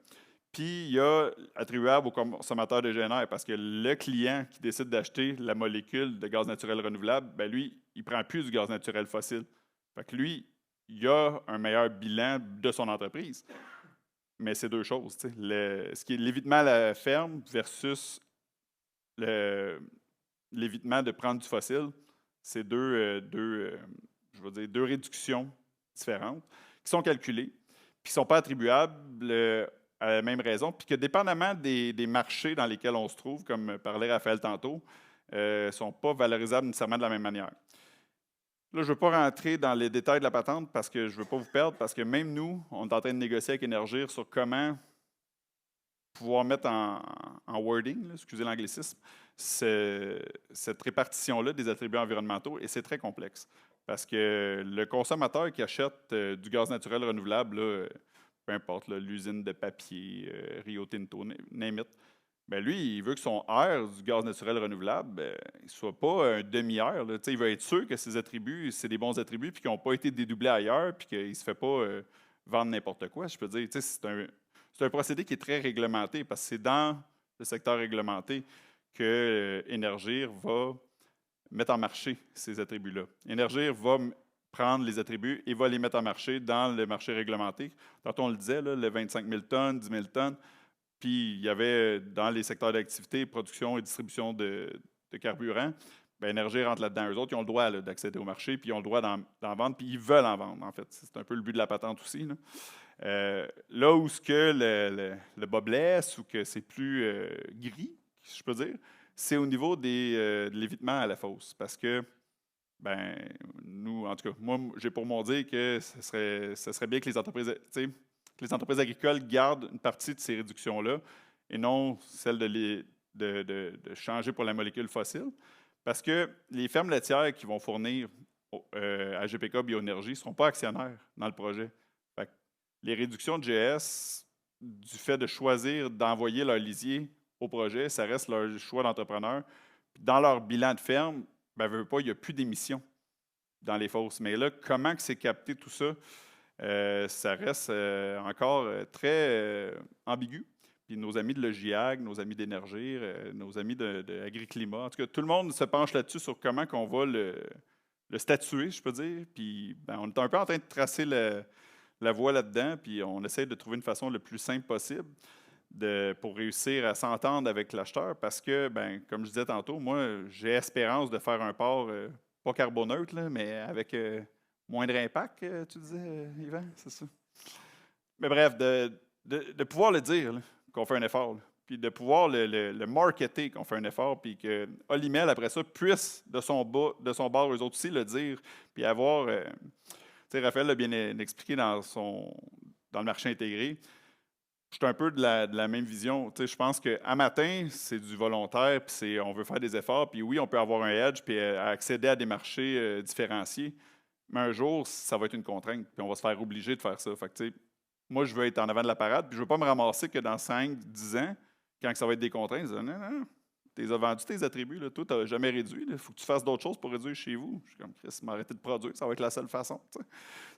Puis il y a attribuable aux consommateurs de GNR parce que le client qui décide d'acheter la molécule de gaz naturel renouvelable, ben lui, il ne prend plus du gaz naturel fossile. Fait que lui, il a un meilleur bilan de son entreprise. Mais c'est deux choses, tu sais. Ce qui est l'évitement à la ferme versus l'évitement de prendre du fossile, c'est je veux dire, deux réductions différentes qui sont calculées, puis qui ne sont pas attribuables à la même raison, puis que dépendamment des marchés dans lesquels on se trouve, comme parlait Raphaël tantôt, ne sont pas valorisables nécessairement de la même manière. Là, je ne veux pas rentrer dans les détails de la patente parce que je ne veux pas vous perdre, parce que même nous, on est en train de négocier avec Énergir sur comment pouvoir mettre en wording, là, excusez l'anglicisme, cette répartition-là des attributs environnementaux, et c'est très complexe. Parce que le consommateur qui achète du gaz naturel renouvelable, là, peu importe, l'usine de papier, Rio Tinto, name it, ben lui, il veut que son air du gaz naturel renouvelable ne soit pas un demi-air. Il veut être sûr que ses attributs, c'est des bons attributs, puis qu'ils n'ont pas été dédoublés ailleurs, puis qu'il ne se fait pas vendre n'importe quoi. Je peux dire, c'est un procédé qui est très réglementé, parce que c'est dans le secteur réglementé que Énergir va mettre en marché ces attributs-là. Énergir va prendre les attributs et va les mettre en marché dans le marché réglementé. Tantôt, on le disait, là, le 25 000 tonnes, 10 000 tonnes, puis il y avait dans les secteurs d'activité, production et distribution de carburant, bien, Énergir rentre là-dedans. Eux autres, ils ont le droit d'accéder au marché, puis ils ont le droit d'en vendre, puis ils veulent en vendre, en fait. C'est un peu le but de la patente aussi. Là où ce que le bas blesse ou que c'est plus gris, si je peux dire, c'est au niveau de l'évitement à la fosse. Parce que, ben, nous, en tout cas, moi, j'ai pour mon dire que ce serait bien que les entreprises agricoles gardent une partie de ces réductions-là et non celle de changer pour la molécule fossile. Parce que les fermes laitières qui vont fournir à GPK Bioénergie ne seront pas actionnaires dans le projet. Fait que les réductions de GS, du fait de choisir d'envoyer leur lisier au projet, ça reste leur choix d'entrepreneur. Dans leur bilan de ferme, ben, veut pas, il n'y a plus d'émissions dans les fosses. Mais là, comment que c'est capté tout ça? Ça reste encore très ambigu. Puis nos amis de Logiag, nos amis d'Énergir, nos amis d'Agriclimat, en tout cas, tout le monde se penche là-dessus sur comment qu'on va le statuer, je peux dire. Puis ben, on est un peu en train de tracer la voie là-dedans, puis on essaie de trouver une façon le plus simple possible pour réussir à s'entendre avec l'acheteur parce que, ben, comme je disais tantôt, moi, j'ai espérance de faire un port pas carboneutre, là, mais avec moindre impact, tu disais, Yvan, c'est ça? Mais bref, de pouvoir le dire là, qu'on fait un effort, là, puis de pouvoir le marketer qu'on fait un effort, puis que Olimel, après ça, puisse de son bord, eux autres aussi, le dire, puis avoir... tu sais, Raphaël l'a bien expliqué dans le marché intégré. Je suis un peu de la même vision. Tu sais, je pense qu'à matin, c'est du volontaire, puis on veut faire des efforts, puis oui, on peut avoir un edge, puis accéder à des marchés différenciés. Mais un jour, ça va être une contrainte, puis on va se faire obliger de faire ça. Fait que, tu sais, moi, je veux être en avant de la parade, puis je ne veux pas me ramasser que dans 5, 10 ans, quand ça va être des contraintes, je dis, non, non, tu les as vendus tes attributs, là. Toi, tu n'as jamais réduit. Il faut que tu fasses d'autres choses pour réduire chez vous. Je suis comme, Chris, m'arrêter de produire, ça va être la seule façon. Tu sais.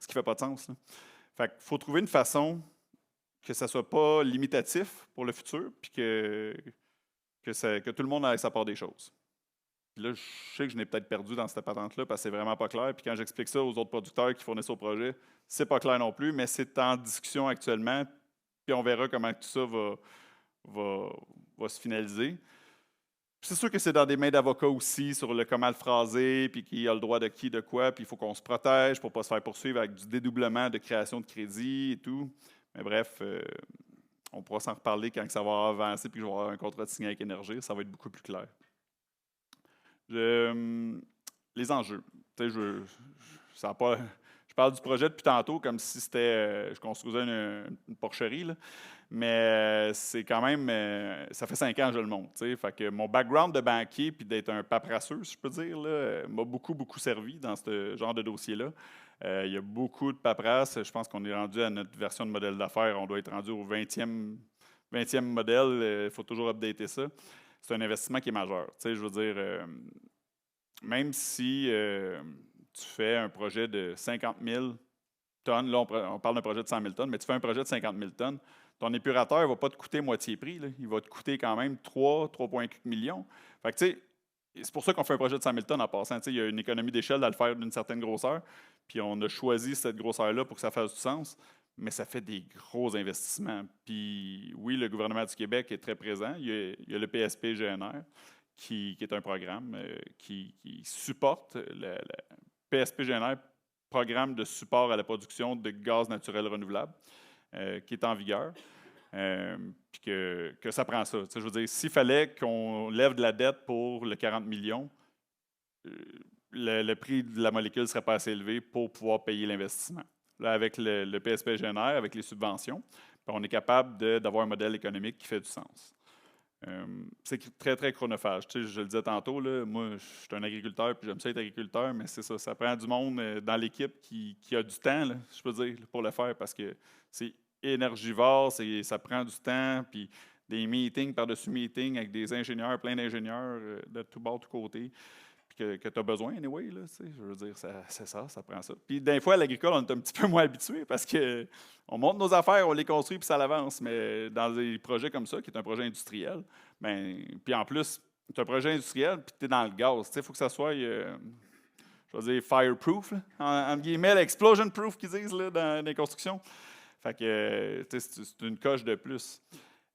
Ce qui ne fait pas de sens. Là. Fait qu'il faut trouver une façon que ça ne soit pas limitatif pour le futur, puis que tout le monde ait sa part des choses. Puis là, je sais que je n'ai peut-être perdu dans cette patente-là parce que c'est vraiment pas clair. Puis quand j'explique ça aux autres producteurs qui fournissent au projet, c'est pas clair non plus, mais c'est en discussion actuellement. Puis on verra comment tout ça va se finaliser. Puis c'est sûr que c'est dans des mains d'avocats aussi sur comment le phraser, puis qui a le droit de qui, de quoi, puis il faut qu'on se protège pour ne pas se faire poursuivre avec du dédoublement de création de crédit et tout. Mais bref, on pourra s'en reparler quand ça va avancer puis que je vais avoir un contrat de signé avec Énergir. Ça va être beaucoup plus clair. Les enjeux. Tu sais, je parle du projet depuis tantôt comme si c'était je construisais une porcherie, là. Mais c'est quand même, ça fait 5 ans que je le monte. Fait que mon background de banquier puis d'être un paperasseux, si je peux dire, là, m'a beaucoup, beaucoup servi dans ce genre de dossier-là. Il y a beaucoup de paperasse. Je pense qu'on est rendu à notre version de modèle d'affaires. On doit être rendu au 20e modèle. Il faut toujours updater ça. C'est un investissement qui est majeur. Je veux dire, même si tu fais un projet de 50 000 tonnes. Là, on parle d'un projet de 100 000 tonnes, mais tu fais un projet de 50 000 tonnes. Ton épurateur ne va pas te coûter moitié prix. Là. Il va te coûter quand même 3,4 millions. Fait que, tu sais, c'est pour ça qu'on fait un projet de 100 000 tonnes en passant. Tu sais, il y a une économie d'échelle à le faire d'une certaine grosseur. Puis on a choisi cette grosseur-là pour que ça fasse du sens. Mais ça fait des gros investissements. Puis oui, le gouvernement du Québec est très présent. Il y a le PSP-GNR, qui est un programme qui supporte le PSP-GNR, programme de support à la production de gaz naturel renouvelable, qui est en vigueur. Puis que ça prend ça. Tu sais, je veux dire, s'il fallait qu'on lève de la dette pour le 40 millions, le prix de la molécule ne serait pas assez élevé pour pouvoir payer l'investissement. Là, avec le PSP-GNR, avec les subventions, on est capable d'avoir un modèle économique qui fait du sens. C'est très, très chronophage. Tu sais, je le disais tantôt, là, moi, je suis un agriculteur, puis j'aime ça être agriculteur, mais c'est ça, ça prend du monde dans l'équipe qui a du temps, là, je peux dire, pour le faire, parce que c'est énergivore, ça prend du temps, puis des meetings par-dessus meetings avec des ingénieurs, plein d'ingénieurs de tout bord, de tous côtés, puis que tu as besoin, anyway, là, tu sais, je veux dire, c'est ça, ça prend ça. Puis des fois, à l'agricole, on est un petit peu moins habitué parce qu'on monte nos affaires, on les construit, puis ça l'avance. Mais dans des projets comme ça, qui est un projet industriel, ben, puis en plus, c'est un projet industriel, puis tu es dans le gaz, tu sais, il faut que ça soit, je veux dire, fireproof, là, en guillemets, explosion proof qu'ils disent là, dans les constructions. Fait que, c'est une coche de plus.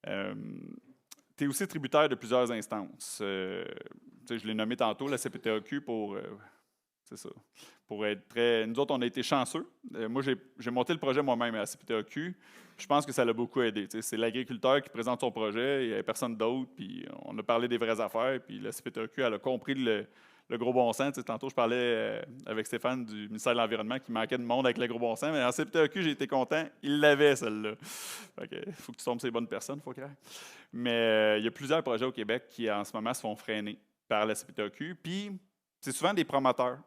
Tu es aussi tributaire de plusieurs instances. Je l'ai nommé tantôt, la CPTAQ, c'est ça. Pour être très. Nous autres, on a été chanceux. Moi, j'ai monté le projet moi-même à la CPTAQ. Je pense que ça l'a beaucoup aidé. C'est l'agriculteur qui présente son projet, il n'y avait personne d'autre, puis on a parlé des vraies affaires, puis la CPTAQ, elle a compris le gros bon sens. Tantôt, je parlais avec Stéphane du ministère de l'Environnement qui manquait de monde avec le gros bon sens, mais en CPTAQ, j'ai été content, il l'avait, celle-là. Il faut que tu tombes sur les bonnes personnes, il faut croire. Mais il y a plusieurs projets au Québec qui, en ce moment, se font freiner par la CPTAQ. Puis, c'est souvent des promoteurs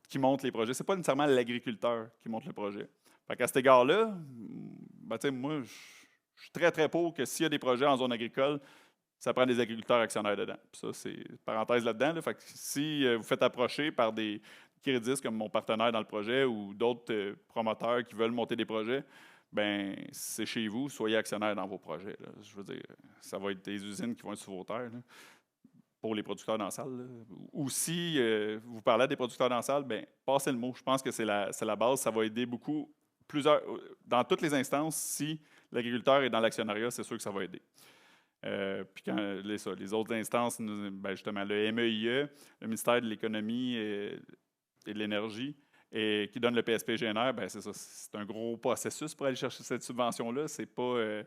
qui montent les projets. Ce n'est pas nécessairement l'agriculteur qui monte le projet. Fait qu'à cet égard-là, ben, moi, je suis très, très pour que s'il y a des projets en zone agricole, ça prend des agriculteurs actionnaires dedans. Puis ça, c'est une parenthèse là-dedans. Là. Fait que si vous faites approcher par des crédits comme mon partenaire dans le projet ou d'autres promoteurs qui veulent monter des projets, ben c'est chez vous, soyez actionnaire dans vos projets. Là. Je veux dire, ça va être des usines qui vont être sur vos terres. Là, pour les producteurs dans la salle. Là. Ou si vous parlez à des producteurs dans la salle, bien, passez le mot. Je pense que c'est la base. Ça va aider beaucoup. Dans toutes les instances, si l'agriculteur est dans l'actionnariat, c'est sûr que ça va aider. Puis quand les autres instances, ben justement, le MEIE, le ministère de l'Économie et de l'Énergie, et qui donne le PSP-GNR, ben c'est ça. C'est un gros processus pour aller chercher cette subvention-là. C'est pas...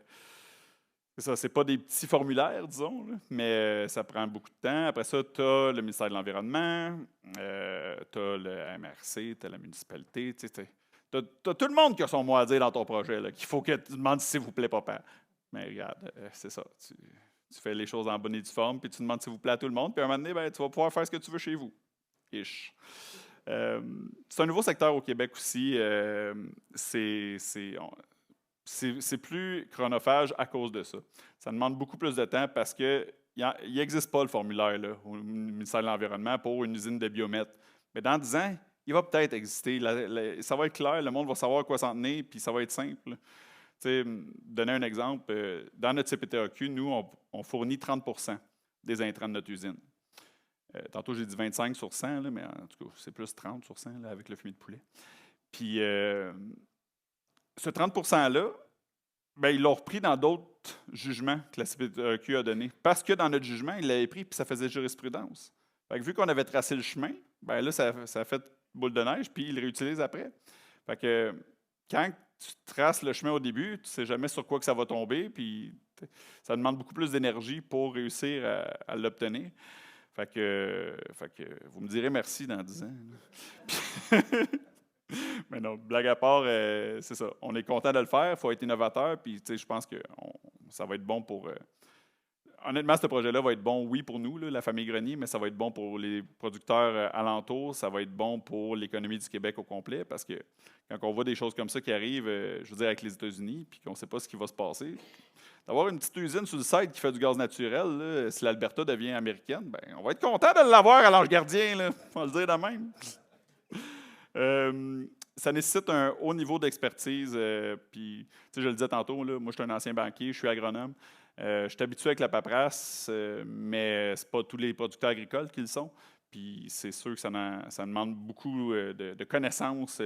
c'est pas des petits formulaires, disons, là, mais ça prend beaucoup de temps. Après ça, tu as le ministère de l'Environnement, tu as le MRC, tu as la municipalité. Tu as tout le monde qui a son mot à dire dans ton projet, qu'il faut que tu demandes s'il vous plaît, papa. Mais regarde, c'est ça. Tu fais les choses en bonne et due forme, puis tu demandes s'il vous plaît à tout le monde, puis à un moment donné, ben, tu vas pouvoir faire ce que tu veux chez vous. Ish. C'est un nouveau secteur au Québec aussi. C'est plus chronophage à cause de ça. Ça demande beaucoup plus de temps parce qu'il n'existe pas le formulaire là, au ministère de l'Environnement pour une usine de biomètre. Mais dans 10 ans, il va peut-être exister. Ça va être clair, le monde va savoir à quoi s'en tenir, puis ça va être simple. Donner un exemple, dans notre CPTAQ, nous, on fournit 30 % des intrants de notre usine. Tantôt, j'ai dit 25 sur 100, là, mais en tout cas, c'est plus 30 sur 100 là, avec le fumier de poulet. Puis, ce 30 % ben, ils l'ont repris dans d'autres jugements que la CPTAQ a donnés. Parce que dans notre jugement, ils l'avaient pris puis ça faisait jurisprudence. Fait que vu qu'on avait tracé le chemin, ben là, ça a fait boule de neige, puis ils le réutilisent après. Fait que quand tu traces le chemin au début, tu ne sais jamais sur quoi que ça va tomber, puis ça demande beaucoup plus d'énergie pour réussir à l'obtenir. Fait que vous me direz merci dans 10 ans. Mais non, blague à part, c'est ça. On est content de le faire, il faut être innovateur, puis je pense que ça va être bon pour... honnêtement, ce projet-là va être bon, oui, pour nous, là, la famille Grenier, mais ça va être bon pour les producteurs alentours, ça va être bon pour l'économie du Québec au complet, parce que quand on voit des choses comme ça qui arrivent, je veux dire, avec les États-Unis, puis qu'on ne sait pas ce qui va se passer, d'avoir une petite usine sur le site qui fait du gaz naturel, là, si l'Alberta devient américaine, ben, on va être content de l'avoir à l'Ange Gardien, là, on va le dire de même. ça nécessite un haut niveau d'expertise. Puis, tu sais, je le disais tantôt, là, moi, je suis un ancien banquier, je suis agronome. Je suis habitué avec la paperasse, mais c'est pas tous les producteurs agricoles qui le sont. Puis, c'est sûr que ça demande beaucoup de connaissances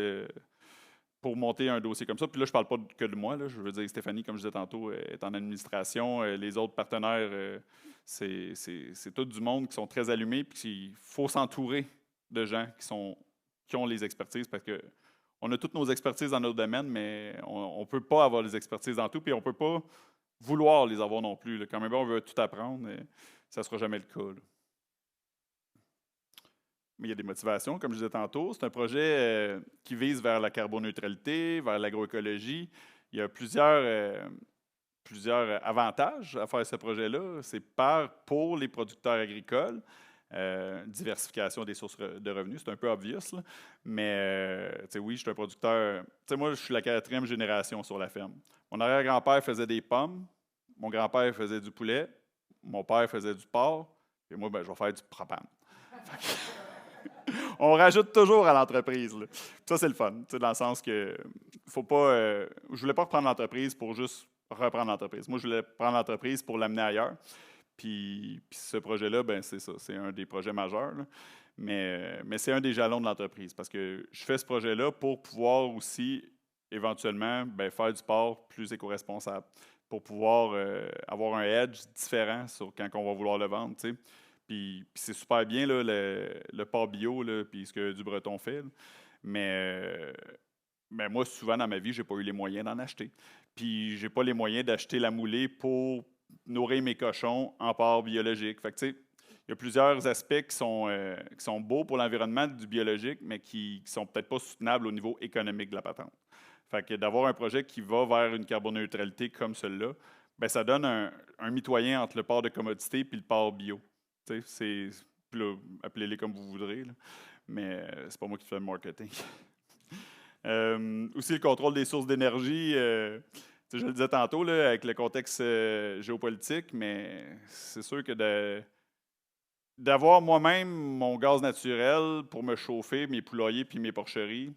pour monter un dossier comme ça. Puis là, je ne parle pas que de moi. Là. Je veux dire, Stéphanie, comme je disais tantôt, est en administration. Les autres partenaires, c'est tout du monde qui sont très allumés. Puis il faut s'entourer de gens qui ont les expertises parce que on a toutes nos expertises dans notre domaine, mais on ne peut pas avoir les expertises dans tout. Puis on ne peut pas vouloir les avoir non plus. Là. Quand même, on veut tout apprendre, ça ne sera jamais le cas. Là. Mais il y a des motivations, comme je disais tantôt. C'est un projet qui vise vers la carboneutralité, vers l'agroécologie. Il y a plusieurs avantages à faire ce projet-là. C'est pour les producteurs agricoles, diversification des sources de revenus. C'est un peu obvious, là. Mais oui, je suis un producteur. Moi, je suis la 4e génération sur la ferme. Mon arrière-grand-père faisait des pommes. Mon grand-père faisait du poulet. Mon père faisait du porc. Et moi, je vais faire du propane. On rajoute toujours à l'entreprise. Là. Ça, c'est le fun, dans le sens que faut pas. Je voulais pas reprendre l'entreprise pour juste reprendre l'entreprise. Moi, je voulais prendre l'entreprise pour l'amener ailleurs. Puis ce projet-là, ben c'est ça, c'est un des projets majeurs. Là. Mais c'est un des jalons de l'entreprise parce que je fais ce projet-là pour pouvoir aussi, éventuellement, faire du sport plus éco-responsable, pour pouvoir avoir un edge différent sur quand on va vouloir le vendre. T'sais. Puis c'est super bien là, le porc bio, puis ce que Du Breton fait. Là. Mais moi, souvent dans ma vie, je n'ai pas eu les moyens d'en acheter. Puis j'ai pas les moyens d'acheter la moulée pour nourrir mes cochons en porc biologique. Fait que, tu sais, il y a plusieurs aspects qui sont beaux pour l'environnement du biologique, mais qui ne sont peut-être pas soutenables au niveau économique de la patente. Fait que d'avoir un projet qui va vers une carboneutralité comme celui-là, ben ça donne un mitoyen entre le porc de commodité et le porc bio. C'est, là, appelez-les comme vous voudrez, là. Mais c'est pas moi qui fais le marketing. Aussi, le contrôle des sources d'énergie. Je le disais tantôt, là, avec le contexte géopolitique, mais c'est sûr que d'avoir moi-même mon gaz naturel pour me chauffer, mes poulaillers puis mes porcheries,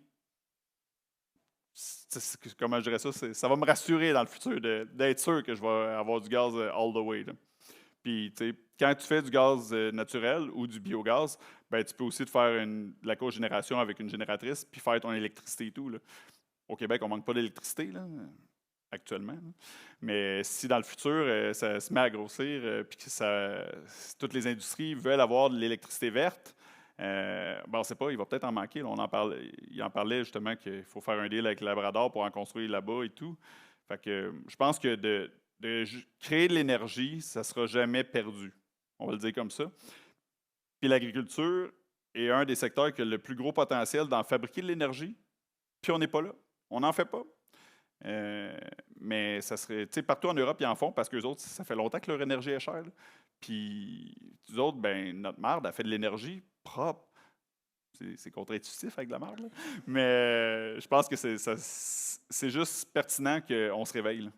comment je dirais ça? Ça va me rassurer dans le futur d'être sûr que je vais avoir du gaz all the way. Là. Puis, tu sais, quand tu fais du gaz naturel ou du biogaz, ben, tu peux aussi te faire de la cogénération avec une génératrice puis faire ton électricité et tout. Là. Au Québec, on ne manque pas d'électricité là, actuellement. Là. Mais si dans le futur, ça se met à grossir puis que toutes les industries veulent avoir de l'électricité verte, on ne sait pas, il va peut-être en manquer. Là. Il en parlait justement qu'il faut faire un deal avec le Labrador pour en construire là-bas et tout. Fait que je pense que de créer de l'énergie, ça ne sera jamais perdu. On va le dire comme ça. Puis l'agriculture est un des secteurs qui a le plus gros potentiel d'en fabriquer de l'énergie, puis on n'est pas là. On n'en fait pas. Mais ça serait, tu sais, partout en Europe, ils en font parce qu'eux autres, ça fait longtemps que leur énergie est chère. Là. Puis, nous autres, notre marde, elle fait de l'énergie propre. C'est contre-intuitif avec de la marde, là. Mais je pense que c'est juste pertinent qu'on se réveille, là,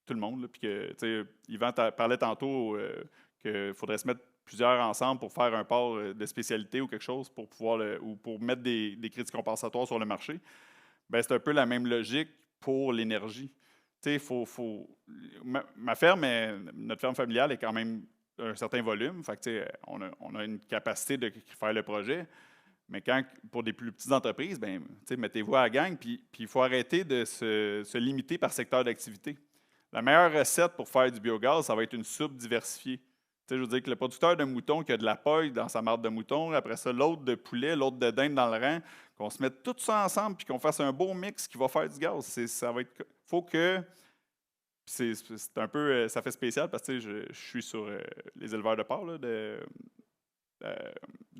tout le monde. Là, puis que, tu sais, Yvan parlait tantôt qu'il faudrait se mettre plusieurs ensemble pour faire un port de spécialité ou quelque chose pour pouvoir ou pour mettre des crédits compensatoires sur le marché. Ben, c'est un peu la même logique pour l'énergie. Tu sais, ma ferme, notre ferme familiale est quand même un certain volume. Fait que, tu sais, on a une capacité de faire le projet. Mais pour des plus petites entreprises, mettez-vous à la gang, puis il faut arrêter de se limiter par secteur d'activité. La meilleure recette pour faire du biogaz, ça va être une soupe diversifiée. Je veux dire que le producteur de mouton qui a de la paille dans sa marde de mouton, après ça, l'autre de poulet, l'autre de dinde dans le rang, qu'on se mette tout ça ensemble puis qu'on fasse un beau mix qui va faire du gaz. Ça va être. Faut que. C'est un peu. Ça fait spécial parce que je suis sur les éleveurs de porc là, de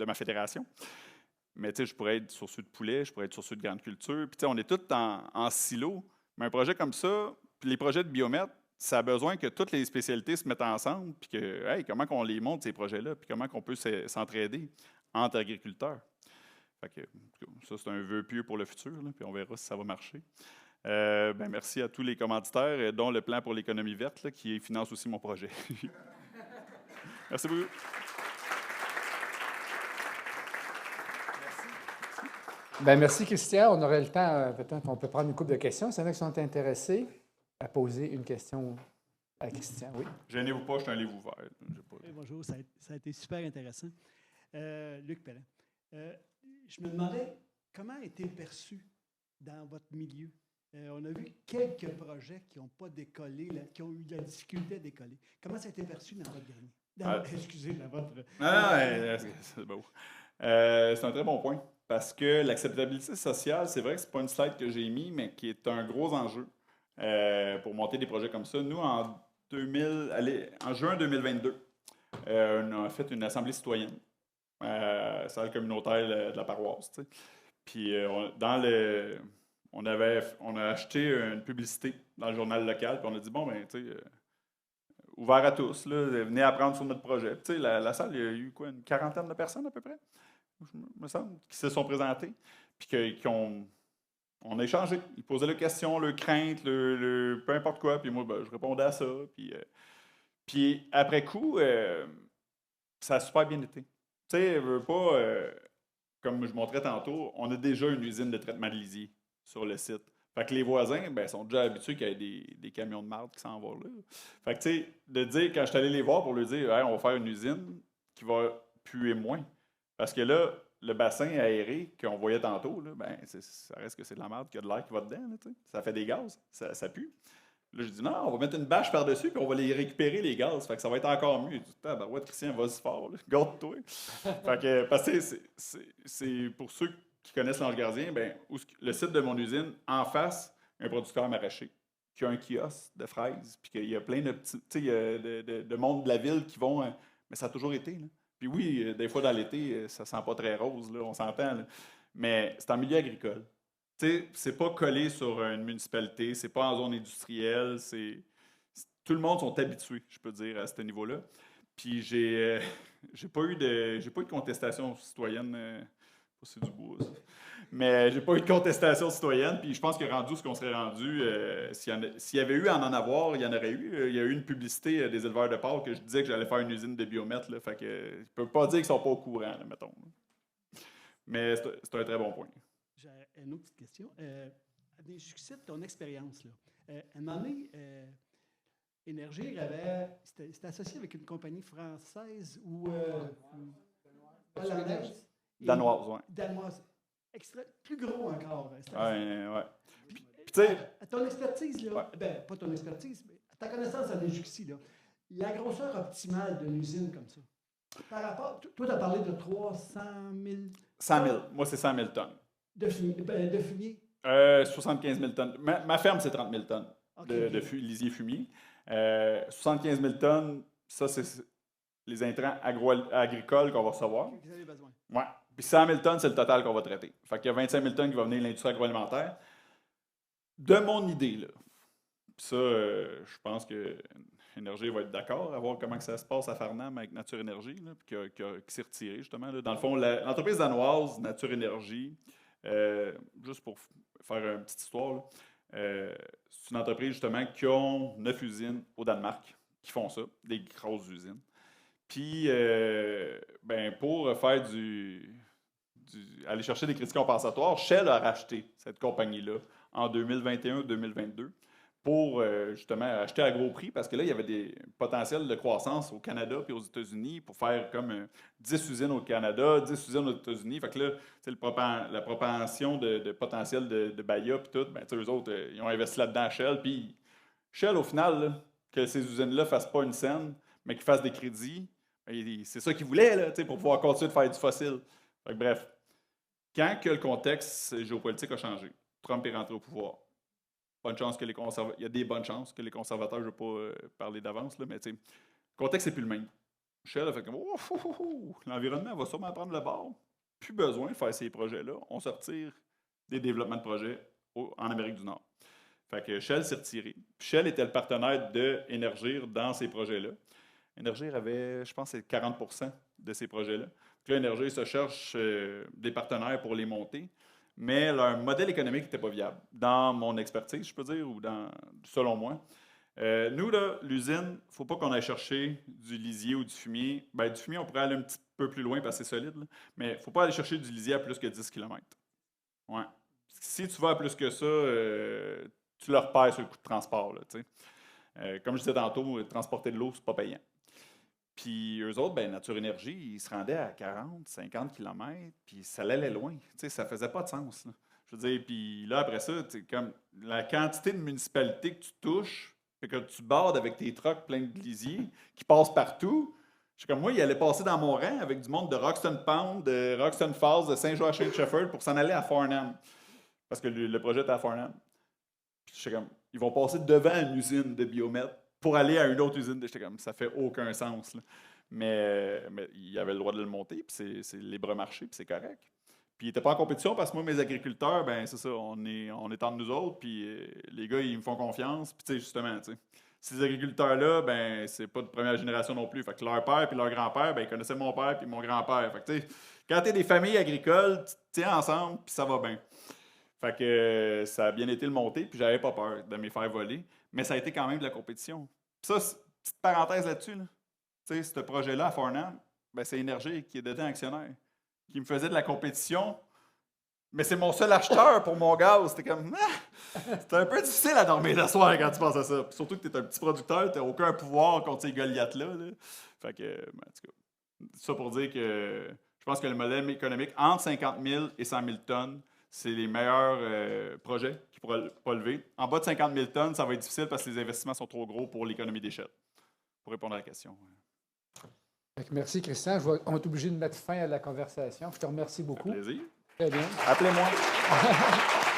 ma fédération. Mais je pourrais être sur ceux de poulet, je pourrais être sur ceux de grande culture. Puis on est tous en silo. Mais un projet comme ça, puis les projets de biomètre, ça a besoin que toutes les spécialités se mettent ensemble, puis que, hey, comment on les monte, ces projets-là, puis comment on peut s'entraider entre agriculteurs. Fait que, ça, c'est un vœu pieux pour le futur, là, puis on verra si ça va marcher. Merci à tous les commanditaires, dont le plan pour l'économie verte, là, qui finance aussi mon projet. Merci beaucoup. Ben, merci, Christian. On aurait le temps, peut-être qu'on peut prendre une couple de questions. S'il y en a qui sont intéressés à poser une question à Christian, oui. Gênez-vous pas, je suis un livre ouvert. J'ai pas Oui, bonjour, ça a été super intéressant. Luc Pellin, je me demandais comment a été perçu dans votre milieu. On a vu quelques projets qui n'ont pas décollé, qui ont eu de la difficulté à décoller. Comment ça a été perçu dans votre dernier? Excusez, dans votre... c'est beau. C'est un très bon point. Parce que l'acceptabilité sociale, c'est vrai que c'est pas une slide que j'ai mis, mais qui est un gros enjeu pour monter des projets comme ça. Nous, en juin 2022, on a fait une assemblée citoyenne, salle communautaire de la paroisse. Tu sais. Puis on a acheté une publicité dans le journal local, puis on a dit bon, ben, tu sais, ouvert à tous, là, venez apprendre sur notre projet. Tu sais, la salle, il y a eu quoi, une quarantaine de personnes à peu près, me semble, qui se sont présentées, puis on a échangé. Ils posaient leurs questions, leurs craintes, peu importe quoi, puis moi, ben, je répondais à ça. Puis après coup, ça a super bien été. Tu sais, pas, comme je montrais tantôt, on a déjà une usine de traitement de lisier sur le site. Fait que les voisins, ben, sont déjà habitués qu'il y ait des camions de marde qui s'en vont là. Fait que, tu sais, de dire, quand je suis allé les voir pour leur dire, hey, on va faire une usine qui va puer moins. Parce que là, le bassin aéré qu'on voyait tantôt, là, ben, ça reste que c'est de la merde, qu'il y a de l'air qui va dedans. Là, ça fait des gaz, ça pue. Là, je dis non, on va mettre une bâche par-dessus puis on va les récupérer, les gaz. Fait que ça va être encore mieux. Je dis, ben ouais, Christian, vas-y fort, là. Garde-toi. Fait que, parce que c'est pour ceux qui connaissent l'Ange Gardien, ben, le site de mon usine, en face, un producteur maraîcher qui a un kiosque de fraises, puis qu'il y a plein de petits, tu sais, de monde de la ville qui vont. Mais ça a toujours été, là. Puis oui, des fois dans l'été, ça sent pas très rose, là, on s'entend, là. Mais c'est en milieu agricole. Tu sais, c'est pas collé sur une municipalité, c'est pas en zone industrielle, tout le monde sont habitués, je peux dire, à ce niveau-là. Puis j'ai pas eu de contestation citoyenne, c'est du bois, ça. Mais j'ai pas eu de contestation citoyenne, puis je pense que rendu ce qu'on serait rendu, s'il y avait eu à en avoir, il y en aurait eu. Il y a eu une publicité des éleveurs de porc que je disais que j'allais faire une usine de biomètre, là, fait que je peux pas dire qu'ils sont pas au courant, là, mettons. Mais c'est un très bon point. J'ai une autre petite question. Des succès de ton expérience, là. À un moment donné, Énergir c'était associé avec une compagnie française ou hollandaise. Danoise, oui. Danoise. Plus gros encore. Ouais. Puis, tu sais. à ton expertise, là, Ouais. Ben, pas ton expertise, mais à ta connaissance en Éjuxi, là, la grosseur optimale d'une usine comme ça, par rapport, toi, tu as parlé de 300 000... 100 000. Moi, c'est 100 000 tonnes. De fumier? 75 000 tonnes. Ma ferme, c'est 30 000 tonnes de lisier fumier. 75 000 tonnes, ça, c'est les intrants agricoles qu'on va recevoir. Vous avez besoin. Ouais. Puis 100 000 tonnes, c'est le total qu'on va traiter. Fait qu'il y a 25 000 tonnes qui vont venir de l'industrie agroalimentaire. De mon idée, là, ça, je pense que Énergie va être d'accord à voir comment que ça se passe à Farnham avec Nature Énergie, là, puis qui s'est retiré, justement. Là. Dans le fond, l'entreprise danoise, Nature Énergie, juste pour faire une petite histoire, là, c'est une entreprise, justement, qui ont 9 usines au Danemark qui font ça, des grosses usines. Puis, ben, pour faire aller chercher des crédits compensatoires, Shell a racheté cette compagnie-là en 2021-2022 pour justement acheter à gros prix parce que là, il y avait des potentiels de croissance au Canada puis aux États-Unis pour faire comme 10 usines au Canada, 10 usines aux États-Unis. Fait que là, la propension de potentiel de BAYA puis tout, ben, eux autres, ils ont investi là-dedans à Shell. Puis Shell, au final, là, que ces usines-là ne fassent pas une scène, mais qu'ils fassent des crédits, ben, c'est ça qu'ils voulaient là, pour pouvoir continuer de faire du fossile. Fait que, bref, quand que le contexte géopolitique a changé, Trump est rentré au pouvoir. Bonne chance que il y a des bonnes chances que les conservateurs, je ne veux pas parler d'avance, là, mais le contexte n'est plus le même. Shell a fait comme l'environnement va sûrement prendre le bord. Plus besoin de faire ces projets-là. On se retire des développements de projets en Amérique du Nord. Fait que Shell s'est retiré. Shell était le partenaire d'Énergir dans ces projets-là. Énergir avait, je pense, c'est 40 % de ces projets-là. Donc là, Énergir se cherche des partenaires pour les monter. Mais leur modèle économique n'était pas viable. Dans mon expertise, je peux dire, ou selon moi. Nous, là, l'usine, il ne faut pas qu'on aille chercher du lisier ou du fumier. Ben, du fumier, on pourrait aller un petit peu plus loin parce que c'est solide, là. Mais il ne faut pas aller chercher du lisier à plus que 10 km. Ouais. Si tu vas à plus que ça, tu leur perds sur le coût de transport. Là, comme je disais tantôt, transporter de l'eau, c'est pas payant. Puis eux autres, ben, Nature Énergie, ils se rendaient à 40, 50 km, puis ça allait loin. Ça faisait pas de sens. Là. Je veux dire, puis là, après ça, comme la quantité de municipalités que tu touches, fait que tu bordes avec tes trucks pleins de lisiers qui passent partout. Je suis comme moi, il allait passer dans mon rang avec du monde de Roxton Pound, de Roxton Falls, de Saint-Joachim-de-Shefford pour s'en aller à Farnham. Parce que le projet était à Farnham. Puis j'étais comme, ils vont passer devant une usine de biomètre pour aller à une autre usine. J'étais comme, ça fait aucun sens. Là. Mais il avait le droit de le monter, puis c'est libre marché, puis c'est correct. Puis il n'était pas en compétition parce que moi, mes agriculteurs, ben c'est ça, on est entre nous autres, puis les gars, ils me font confiance. Puis tu sais, justement, ces agriculteurs-là, ben c'est pas de première génération non plus. Fait que leur père puis leur grand-père, ben ils connaissaient mon père puis mon grand-père. Fait que tu sais, quand t'es des familles agricoles, tu te tiens ensemble, puis ça va bien. Fait que ça a bien été le monter, puis j'avais pas peur de me faire voler. Mais ça a été quand même de la compétition. Puis ça, petite parenthèse là-dessus, là. Tu sais, ce projet-là à Farnham, ben c'est Énergie qui est dedans actionnaire, qui me faisait de la compétition. Mais c'est mon seul acheteur pour mon gaz. C'était comme. C'était un peu difficile à dormir le soir quand tu penses à ça. Puis surtout que tu es un petit producteur, tu n'as aucun pouvoir contre ces Goliaths-là. Là. Fait que, en tout cas, ça pour dire que je pense que le modèle économique entre 50 000 et 100 000 tonnes, c'est les meilleurs projets qui pourraient pas lever. En bas de 50 000 tonnes, ça va être difficile parce que les investissements sont trop gros pour l'économie d'échelle. Pour répondre à la question. Merci, Christian. On va être obligé de mettre fin à la conversation. Je te remercie beaucoup. Ça fait plaisir. Très bien. Appelez-moi.